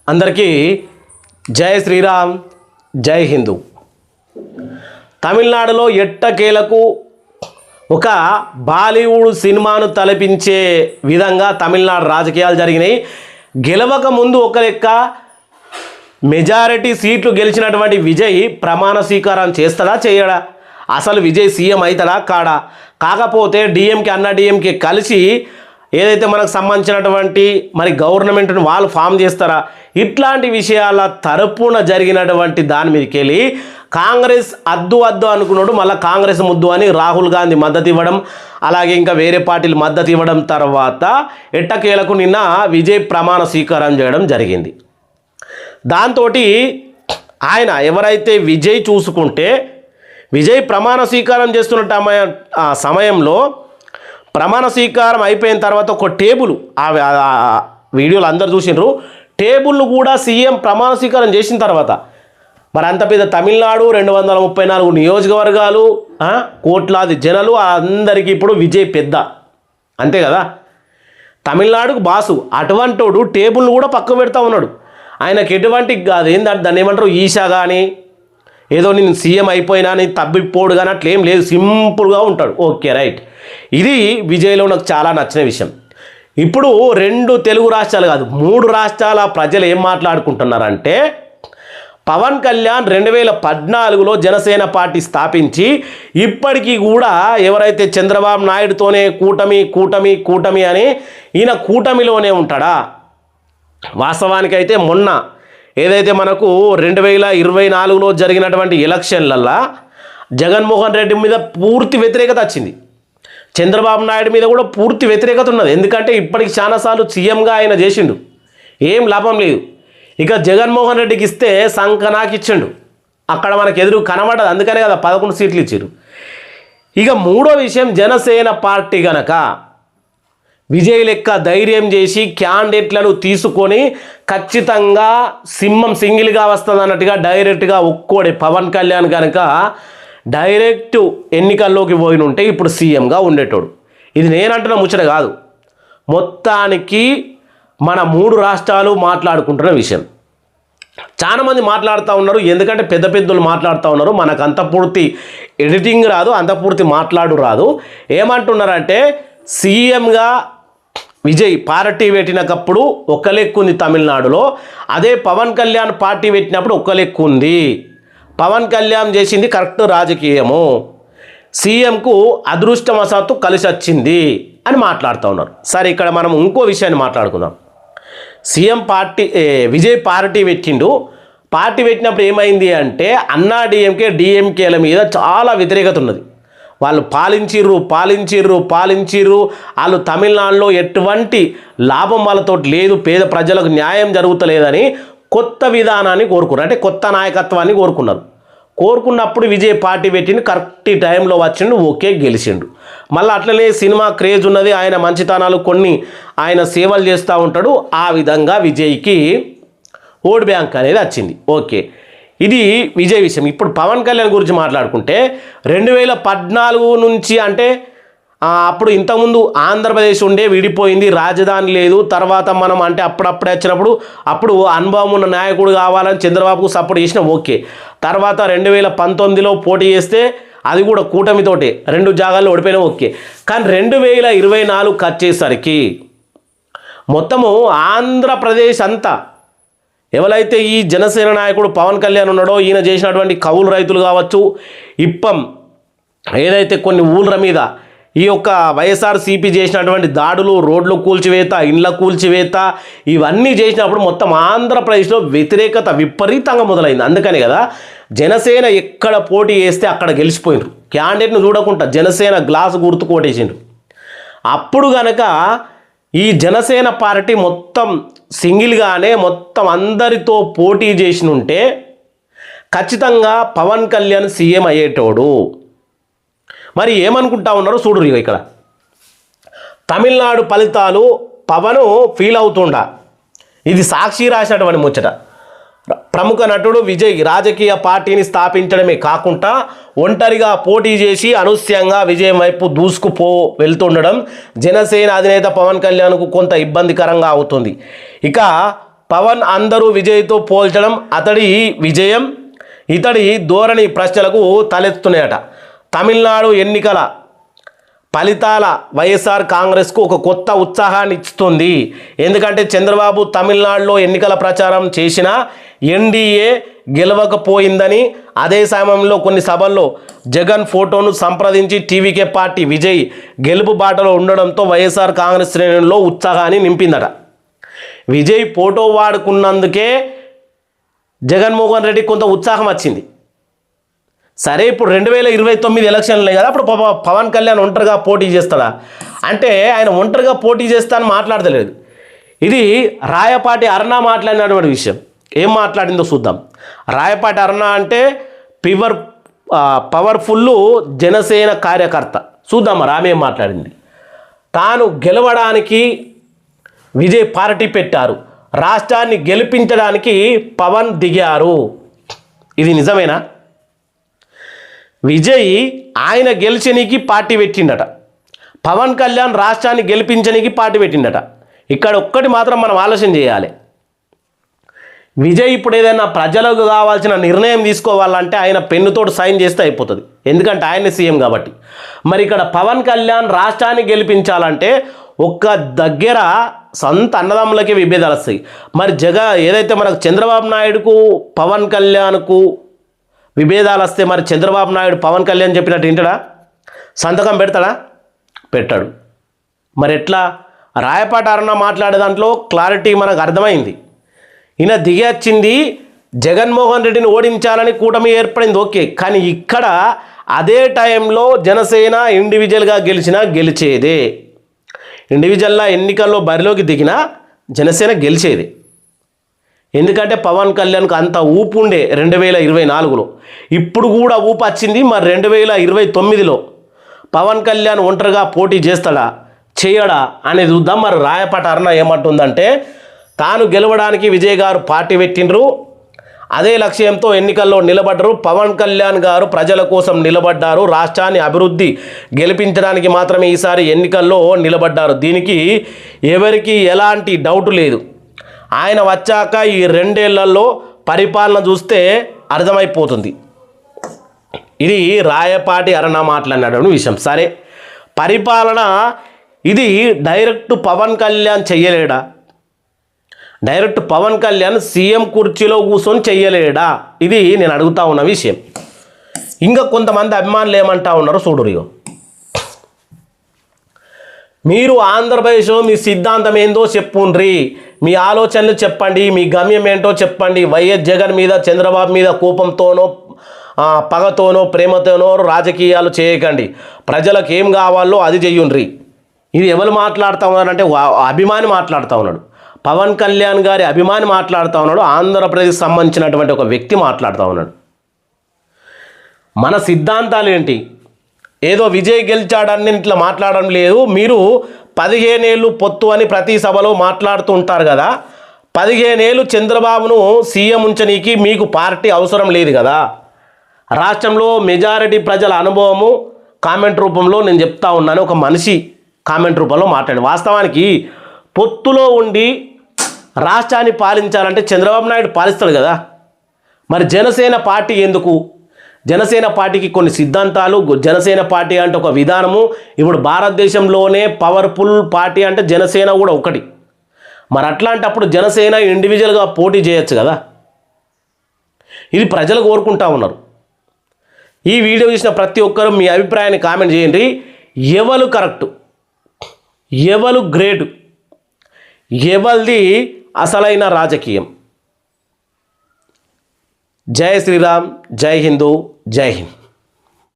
అందరికీ జై శ్రీరామ్, జై హిందూ. తమిళనాడులో ఎట్టకేలకు ఒక బాలీవుడ్ సినిమాను తలపించే విధంగా తమిళనాడు రాజకీయాలు జరిగినాయి. గెలవక ముందు ఒక లెక్క మెజారిటీ సీట్లు గెలిచినటువంటి విజయ్ ప్రమాణ స్వీకారం చేస్తాడా చేయడా, అసలు విజయ్ సీఎం అవుతాడా కాడా, కాకపోతే డిఎంకే అన్న డిఎంకే కలిసి ఏదైతే మనకు సంబంధించినటువంటి మరి గవర్నమెంట్ని వాళ్ళు ఫామ్ చేస్తారా, ఇట్లాంటి విషయాల తరపున జరిగినటువంటి దాని మీదకి వెళ్ళి కాంగ్రెస్ అద్దు అనుకున్నాడు. మళ్ళీ కాంగ్రెస్ ముద్దు అని రాహుల్ గాంధీ మద్దతు ఇవ్వడం, అలాగే ఇంకా వేరే పార్టీలు మద్దతు ఇవ్వడం తర్వాత ఎట్టకేలకు నిన్న విజయ్ ప్రమాణ స్వీకారం చేయడం జరిగింది. దాంతో ఆయన ఎవరైతే విజయ్ చూసుకుంటే విజయ్ ప్రమాణ స్వీకారం చేస్తున్న సమయంలో ప్రమాణ స్వీకారం అయిపోయిన తర్వాత ఒక టేబుల్ వీడియోలు అందరు చూసినారు. టేబుల్ను కూడా సీఎం ప్రమాణ స్వీకారం చేసిన తర్వాత మరి అంత పెద్ద తమిళనాడు 234 నియోజకవర్గాలు, కోట్లాది జనాలు, అందరికీ ఇప్పుడు విజయ్ పెద్ద, అంతే కదా. తమిళనాడుకు బాసు అటువంటోడు టేబుల్ను కూడా పక్క పెడతా ఉన్నాడు. ఆయనకు ఎటువంటి కాదు ఏంటంటే దాన్ని ఏమంటారు ఈషా కానీ ఏదో నేను సీఎం అయిపోయినా అని తబ్బిపోడు కానీ అట్లేం లేదు, సింపుల్గా ఉంటాడు. ఓకే రైట్, ఇది విజయ్లో నాకు చాలా నచ్చిన విషయం. ఇప్పుడు 2 తెలుగు రాష్ట్రాలు కాదు 3 రాష్ట్రాల ప్రజలు ఏం మాట్లాడుకుంటున్నారంటే పవన్ కళ్యాణ్ 2014లో జనసేన పార్టీ స్థాపించి ఇప్పటికీ కూడా ఎవరైతే చంద్రబాబు నాయుడుతోనే కూటమి అని ఈయన కూటమిలోనే ఉంటాడా. వాస్తవానికైతే మొన్న ఏదైతే మనకు 2024లో జరిగినటువంటి ఎలక్షన్లల్లో జగన్మోహన్ రెడ్డి మీద పూర్తి వ్యతిరేకత వచ్చింది, చంద్రబాబు నాయుడు మీద కూడా పూర్తి వ్యతిరేకత ఉన్నది. ఎందుకంటే ఇప్పటికి చాలాసార్లు సీఎంగా ఆయన చేసిండు, ఏం లాభం లేదు. ఇక జగన్మోహన్ రెడ్డికి ఇస్తే సంకనాకి ఇచ్చిండు, అక్కడ మనకు ఎదురు కనబడదు, అందుకనే కదా 11 సీట్లు ఇచ్చారు. ఇక మూడో విషయం, జనసేన పార్టీ గనక విజయ్ లెక్క ధైర్యం చేసి క్యాండిడేట్లను తీసుకొని ఖచ్చితంగా సింహం సింగిల్గా వస్తుంది అన్నట్టుగా డైరెక్ట్గా ఒక్కోడే పవన్ కళ్యాణ్ కనుక డైరెక్ట్ ఎన్నికల్లోకి పోయిన ఉంటే ఇప్పుడు సీఎంగా ఉండేటోడు. ఇది నేనంటున్న ముచ్చట కాదు, మొత్తానికి మన 3 రాష్ట్రాలు మాట్లాడుకుంటున్న విషయం. చాలామంది మాట్లాడుతూ ఉన్నారు, ఎందుకంటే పెద్దలు మాట్లాడుతూ ఉన్నారు. మనకు అంత పూర్తి ఎడిటింగ్ రాదు, అంత పూర్తి మాట్లాడు రాదు. ఏమంటున్నారంటే సీఎంగా విజయ్ పార్టీ పెట్టినప్పుడు ఒక లెక్కు ఉంది తమిళనాడులో, అదే పవన్ కళ్యాణ్ పార్టీ పెట్టినప్పుడు ఒక లెక్కు ఉంది. పవన్ కళ్యాణ్ చేసింది కరెక్ట్ రాజకీయము, సీఎంకు అదృష్టవశాత్తు కలిసి వచ్చింది అని మాట్లాడుతూ ఉన్నారు. సరే, ఇక్కడ మనం ఇంకో విషయాన్ని మాట్లాడుకుందాం. సీఎం పార్టీ విజయ్ పార్టీ పెట్టిండు. పార్టీ పెట్టినప్పుడు ఏమైంది అంటే అన్నా డిఎంకేల మీద చాలా వ్యతిరేకత ఉన్నది. వాళ్ళు పాలించిర్రు. వాళ్ళు తమిళనాడులో ఎటువంటి లాభం వాళ్ళతో లేదు, పేద ప్రజలకు న్యాయం జరుగుతలేదని కొత్త విధానాన్ని కోరుకున్నారు, అంటే కొత్త నాయకత్వాన్ని కోరుకున్నప్పుడు విజయ్ పార్టీ పెట్టిండు, కరెక్ట్ టైంలో వచ్చిండు, ఓకే గెలిచిండు. మళ్ళీ అట్లనే సినిమా క్రేజ్ ఉన్నది, ఆయన మంచితనాలు కొన్ని ఆయన సేవలు చేస్తూ ఉంటాడు. ఆ విధంగా విజయ్కి ఓట్ బ్యాంక్ అనేది వచ్చింది. ఓకే, ఇది విజయ్ విషయం. ఇప్పుడు పవన్ కళ్యాణ్ గురించి మాట్లాడుకుంటే 2014 నుంచి అంటే అప్పుడు ఇంతకుముందు ఆంధ్రప్రదేశ్ ఉండే విడిపోయింది, రాజధాని లేదు. తర్వాత మనం అంటే అప్పుడప్పుడే వచ్చినప్పుడు అప్పుడు అనుభవం ఉన్న నాయకుడు కావాలని చంద్రబాబుకు సపోర్ట్ చేసిన, ఓకే. తర్వాత 2019లో పోటీ చేస్తే అది కూడా కూటమితోటే 2 జాగాల్లో ఓడిపోయినా, ఓకే. కానీ 2024 వచ్చేసరికి మొత్తము ఆంధ్రప్రదేశ్ అంతా ఎవరైతే ఈ జనసేన నాయకుడు పవన్ కళ్యాణ్ ఉన్నాడో ఈయన చేసినటువంటి కౌలు రైతులు కావచ్చు, ఇప్పం ఏదైతే కొన్ని ఊళ్ళ మీద ఈ యొక్క వైఎస్ఆర్సీపీ చేసినటువంటి దాడులు, రోడ్లు కూల్చివేత, ఇండ్ల కూల్చివేత, ఇవన్నీ చేసినప్పుడు మొత్తం ఆంధ్రప్రదేశ్లో వ్యతిరేకత విపరీతంగా మొదలైంది. అందుకని కదా జనసేన ఎక్కడ పోటీ చేస్తే అక్కడ గెలిచిపోయినారు, క్యాండిడేట్ను చూడకుండా జనసేన గ్లాసు గుర్తు కోటేసిండ్రు. అప్పుడు కనుక ఈ జనసేన పార్టీ మొత్తం సింగిల్గానే మొత్తం అందరితో పోటీ చేసి ఉంటే ఖచ్చితంగా పవన్ కళ్యాణ్ సీఎం అయ్యేటోడు. మరి ఏమనుకుంటా ఉన్నారో చూడు. ఇక్కడ తమిళనాడు ఫలితాలు పవన్ ఫీల్ అవుతుండా, ఇది సాక్షి రాసినటువంటి ముచ్చట. ప్రముఖ నటుడు విజయ్ రాజకీయ పార్టీని స్థాపించడమే కాకుండా ఒంటరిగా పోటీ చేసి అనూహ్యంగా విజయం వైపు వెళ్తుండడం జనసేన అధినేత పవన్ కళ్యాణ్కు కొంత ఇబ్బందికరంగా అవుతుంది. ఇక పవన్ అందరూ విజయ్తో పోల్చడం అతడి విజయం ఇతడి ధోరణి ప్రశ్నలకు తలెత్తున్నాయట. తమిళనాడు ఎన్నికల ఫలితాల వైఎస్ఆర్ కాంగ్రెస్కు ఒక కొత్త ఉత్సాహాన్ని ఇస్తుంది. ఎందుకంటే చంద్రబాబు తమిళనాడులో ఎన్నికల ప్రచారం చేసినా ఎన్డీఏ గెలవకపోయిందని, అదే సమయంలో కొన్ని సభల్లో జగన్ ఫోటోను సంప్రదించి టీవీకే పార్టీ విజయ్ గెలుపు బాటలో ఉండడంతో వైఎస్ఆర్ కాంగ్రెస్ శ్రేణుల్లో ఉత్సాహాన్ని నింపిందట. విజయ్ ఫోటో వాడుకున్నందుకే జగన్మోహన్ రెడ్డి కొంత ఉత్సాహం వచ్చింది. సరే, ఇప్పుడు 2029 ఎలక్షన్లే కదా, అప్పుడు పవన్ కళ్యాణ్ ఒంటరిగా పోటీ చేస్తాడా అంటే ఆయన ఒంటరిగా పోటీ చేస్తా అని మాట్లాడతలేదు. ఇది రాయపాటి అరుణ మాట్లాడినటువంటి విషయం. ఏం మాట్లాడిందో చూద్దాం. రాయపాటి అరుణ అంటే పవర్ఫుల్ జనసేన కార్యకర్త. చూద్దాం మరి ఆమె ఏం మాట్లాడింది. తాను గెలవడానికి విజయ్ పార్టీ పెట్టారు, రాష్ట్రాన్ని గెలిపించడానికి పవన్ దిగారు. ఇది నిజమేనా? విజయ్ ఆయన గెలిచనికి పార్టీ పెట్టిండట, పవన్ కళ్యాణ్ రాష్ట్రాన్ని గెలిపించడానికి పార్టీ పెట్టిండట. ఇక్కడ ఒక్కటి మాత్రం మనం ఆలోచన చేయాలి. విజయ్ ఇప్పుడు ఏదైనా ప్రజలకు కావాల్సిన నిర్ణయం తీసుకోవాలంటే ఆయన పెన్నుతోటి సైన్ చేస్తే అయిపోతుంది, ఎందుకంటే ఆయనే సీఎం కాబట్టి. మరి ఇక్కడ పవన్ కళ్యాణ్ రాష్ట్రాన్ని గెలిపించాలంటే ఒక్క దగ్గర సొంత అన్నదమ్ములకే విభేదాలు వస్తాయి. మరి ఏదైతే మనకు చంద్రబాబు నాయుడుకు పవన్ కళ్యాణ్కు విభేదాలు వస్తే మరి చంద్రబాబు నాయుడు పవన్ కళ్యాణ్ చెప్పినట్టు వింటాడా? సంతకం పెడతాడా? పెట్టాడు. మరి ఎట్లా? రాయపాటి అరుణ మాట్లాడే దాంట్లో క్లారిటీ మనకు అర్థమైంది. ఈయన దిగొచ్చింది జగన్మోహన్ రెడ్డిని ఓడించాలని కూటమి ఏర్పడింది, ఓకే. కానీ ఇక్కడ అదే టైంలో జనసేన ఇండివిజువల్గా గెలిచేదే. ఇండివిజువల్గా ఎన్నికల్లో బరిలోకి దిగిన జనసేన గెలిచేది. ఎందుకంటే పవన్ కళ్యాణ్కి అంత ఊపు ఉండే 2024లో, ఇప్పుడు కూడా ఊపు వచ్చింది. మరి 2029లో పవన్ కళ్యాణ్ ఒంటరిగా పోటీ చేస్తాడా చేయడా అనేది చూద్దాం. మరి రాయపాటి అరుణ ఏమంటుందంటే, తాను గెలవడానికి విజయ్ గారు పార్టీ పెట్టిండ్రు, అదే లక్ష్యంతో ఎన్నికల్లో నిలబడ్డరు. పవన్ కళ్యాణ్ గారు ప్రజల కోసం నిలబడ్డారు, రాష్ట్రాన్ని అభివృద్ధి గెలిపించడానికి మాత్రమే ఈసారి ఎన్నికల్లో నిలబడ్డారు. దీనికి ఎవరికి ఎలాంటి డౌట్ లేదు. ఆయన వచ్చాక ఈ 2 ఏళ్లలో పరిపాలన చూస్తే అర్థమైపోతుంది. ఇది రాయపాటి అరుణ మాట్లాడినటువంటి విషయం. సరే, పరిపాలన ఇది డైరెక్ట్ పవన్ కళ్యాణ్ చెయ్యలేడా? డైరెక్ట్ పవన్ కళ్యాణ్ సీఎం కుర్చీలో కూర్చొని చెయ్యలేడా? ఇది నేను అడుగుతా ఉన్న విషయం. ఇంకా కొంతమంది అభిమానులు ఏమంటా ఉన్నారో చూడురియో. మీరు ఆంధ్రప్రదేశ్లో మీ సిద్ధాంతం ఏందో చెప్పుండ్రి, మీ ఆలోచనలు చెప్పండి, మీ గమ్యం ఏంటో చెప్పండి. వైఎస్ జగన్ మీద చంద్రబాబు మీద కోపంతోనో పగతోనో ప్రేమతోనో రాజకీయాలు చేయకండి. ప్రజలకు ఏం కావాలో అది చెయ్యుండ్రి. ఇది ఎవరు మాట్లాడుతూ ఉన్నారంటే అభిమాని మాట్లాడుతూ ఉన్నాడు, పవన్ కళ్యాణ్ గారి అభిమాని మాట్లాడుతూ ఉన్నాడు, ఆంధ్రప్రదేశ్కి సంబంధించినటువంటి ఒక వ్యక్తి మాట్లాడుతూ ఉన్నాడు. మన సిద్ధాంతాలు ఏంటి? ఏదో విజయ్ గెలిచాడని ఇట్లా మాట్లాడడం లేదు. మీరు 15 ఏళ్ళు పొత్తు అని ప్రతి సభలో మాట్లాడుతూ ఉంటారు కదా. 15 ఏళ్ళు చంద్రబాబును సీఎం ఉంచనీకి మీకు పార్టీ అవసరం లేదు కదా. రాష్ట్రంలో మెజారిటీ ప్రజల అనుభవము కామెంట్ రూపంలో నేను చెప్తా ఉన్నాను. ఒక మనిషి కామెంట్ రూపంలో మాట్లాడి, వాస్తవానికి పొత్తులో ఉండి రాష్ట్రాన్ని పాలించాలంటే చంద్రబాబు నాయుడు పాలిస్తాడు కదా. మరి జనసేన పార్టీ ఎందుకు? జనసేన పార్టీకి కొన్ని సిద్ధాంతాలు, జనసేన పార్టీ అంటే ఒక విధానము. ఇప్పుడు భారతదేశంలోనే పవర్ఫుల్ పార్టీ అంటే జనసేన కూడా ఒకటి. మరి అట్లాంటప్పుడు జనసేన ఇండివిజువల్గా పోటీ చేయొచ్చు కదా. ఇది ప్రజలు కోరుకుంటా ఉన్నారు. ఈ వీడియో చూసిన ప్రతి ఒక్కరూ మీ అభిప్రాయాన్ని కామెంట్ చేయండి. ఎవరు కరెక్టు, ఎవరు గ్రేటు, ఎవరిది అసలైన రాజకీయం? జై శ్రీరామ్, జై హిందూ, జై హింద్.